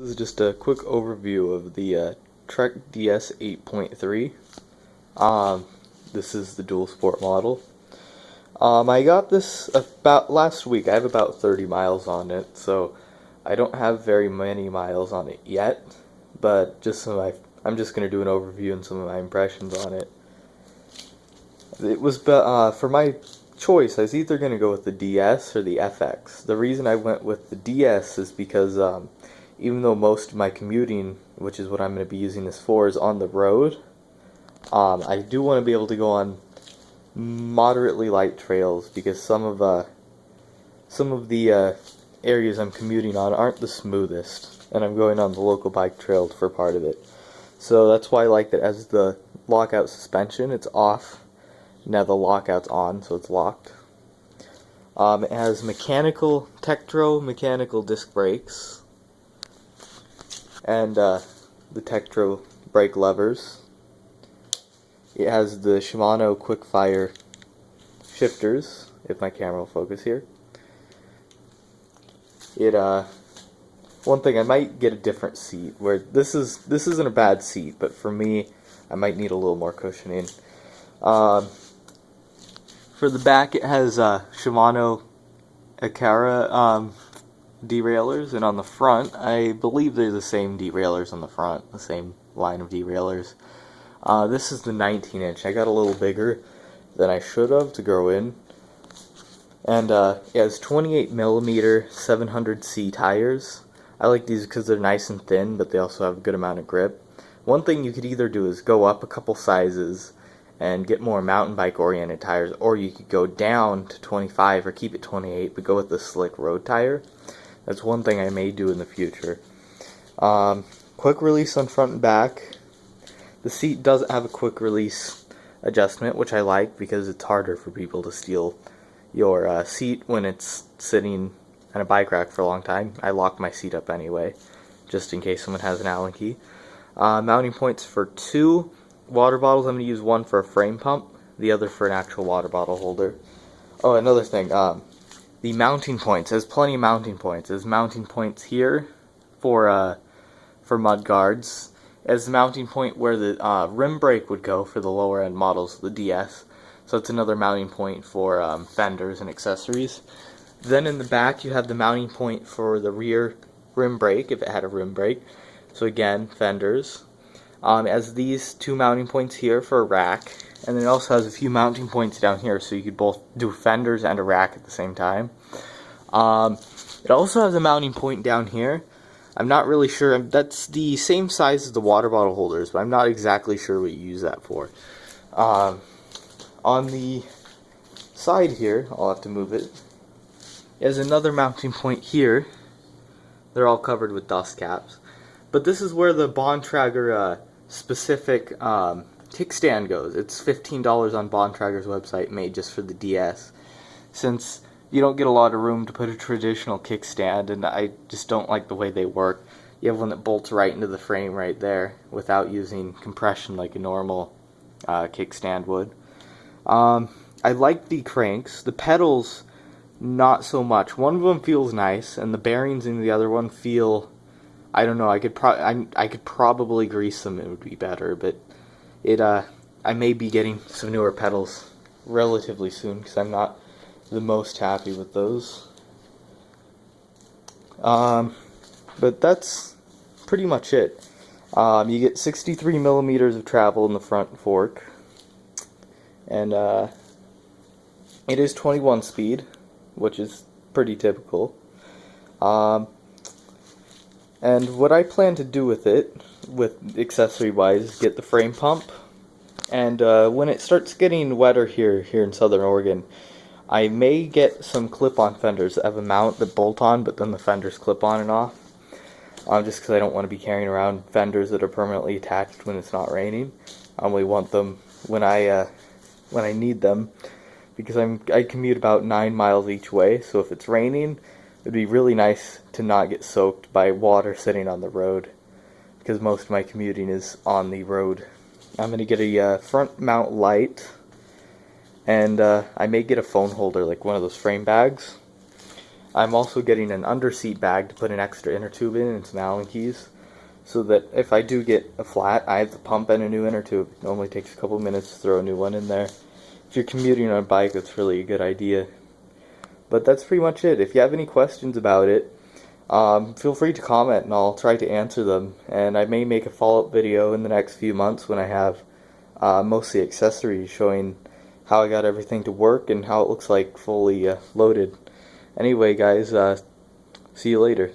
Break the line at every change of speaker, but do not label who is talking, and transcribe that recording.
This is just a quick overview of the Trek DS 8.3. This is the dual sport model. I got this about last week. I have about 30 miles on it, so I don't have very many miles on it yet, but I'm just going to do an overview and some of my impressions on it. It was for my choice, I was either going to go with the DS or the FX. The reason I went with the DS is because even though most of my commuting, which is what I'm going to be using this for, is on the road, I do want to be able to go on moderately light trails because some of the areas I'm commuting on aren't the smoothest, and I'm going on the local bike trail for part of it. So that's why I like that as the lockout suspension, it's off. Now the lockout's on, so it's locked. It has mechanical disc brakes, and the Tektro brake levers. It has the Shimano quick-fire shifters, if my camera will focus here. One thing, I might get a different seat, where this isn't a bad seat, but for me, I might need a little more cushioning. For the back, it has Shimano Akara derailleurs, and on the front, I believe they're the same derailleurs on the front, the same line of derailleurs. This is the 19-inch. I got a little bigger than I should have to grow in. And it has 28mm 700C tires. I like these because they're nice and thin, but they also have a good amount of grip. One thing you could either do is go up a couple sizes and get more mountain bike oriented tires, or you could go down to 25 or keep it 28 but go with the slick road tire. That's one thing I may do in the future. Quick release on front and back. The seat doesn't have a quick release adjustment, which I like because it's harder for people to steal your seat when it's sitting on a bike rack for a long time. I lock my seat up anyway, just in case someone has an Allen key. Mounting points for 2 water bottles. I'm going to use one for a frame pump, the other for an actual water bottle holder. Oh, another thing, the mounting points. There's plenty of mounting points. There's mounting points here for mud guards. As the mounting point where the rim brake would go for the lower end models, the DS. So it's another mounting point for fenders and accessories. Then in the back you have the mounting point for the rear rim brake, if it had a rim brake. So again, fenders. As these 2 mounting points here for a rack, and then it also has a few mounting points down here, so you could both do fenders and a rack at the same time. It also has a mounting point down here. I'm not really sure. That's the same size as the water bottle holders, but I'm not exactly sure what you use that for. On the side here, I'll have to move it. There's another mounting point here. They're all covered with dust caps. But this is where the Bontrager specific kickstand goes. It's $15 on Bontrager's website, made just for the DS. Since you don't get a lot of room to put a traditional kickstand, and I just don't like the way they work. You have one that bolts right into the frame right there without using compression like a normal kickstand would. I like the cranks. The pedals, not so much. One of them feels nice, and the bearings in the other one feel, I don't know, I could probably grease them, it would be better, but I may be getting some newer pedals relatively soon because I'm not the most happy with those. But that's pretty much it. You get 63mm of travel in the front fork, and it is 21 speed, which is pretty typical. And what I plan to do with it, with accessory-wise, is get the frame pump. And when it starts getting wetter here in Southern Oregon, I may get some clip-on fenders that have a mount that bolt on, but then the fenders clip on and off. Just because I don't want to be carrying around fenders that are permanently attached when it's not raining. I only want them when I need them, because I commute about 9 miles each way. So if it's raining, it'd be really nice to not get soaked by water sitting on the road, because most of my commuting is on the road. I'm going to get a front mount light, and I may get a phone holder, like one of those frame bags. I'm also getting an underseat bag to put an extra inner tube in and some Allen keys, so that if I do get a flat, I have to pump in a new inner tube. It normally takes a couple minutes to throw a new one in there. If you're commuting on a bike, it's really a good idea. But that's pretty much it. If you have any questions about it, feel free to comment and I'll try to answer them. And I may make a follow-up video in the next few months when I have mostly accessories showing how I got everything to work and how it looks like fully loaded. Anyway, guys, see you later.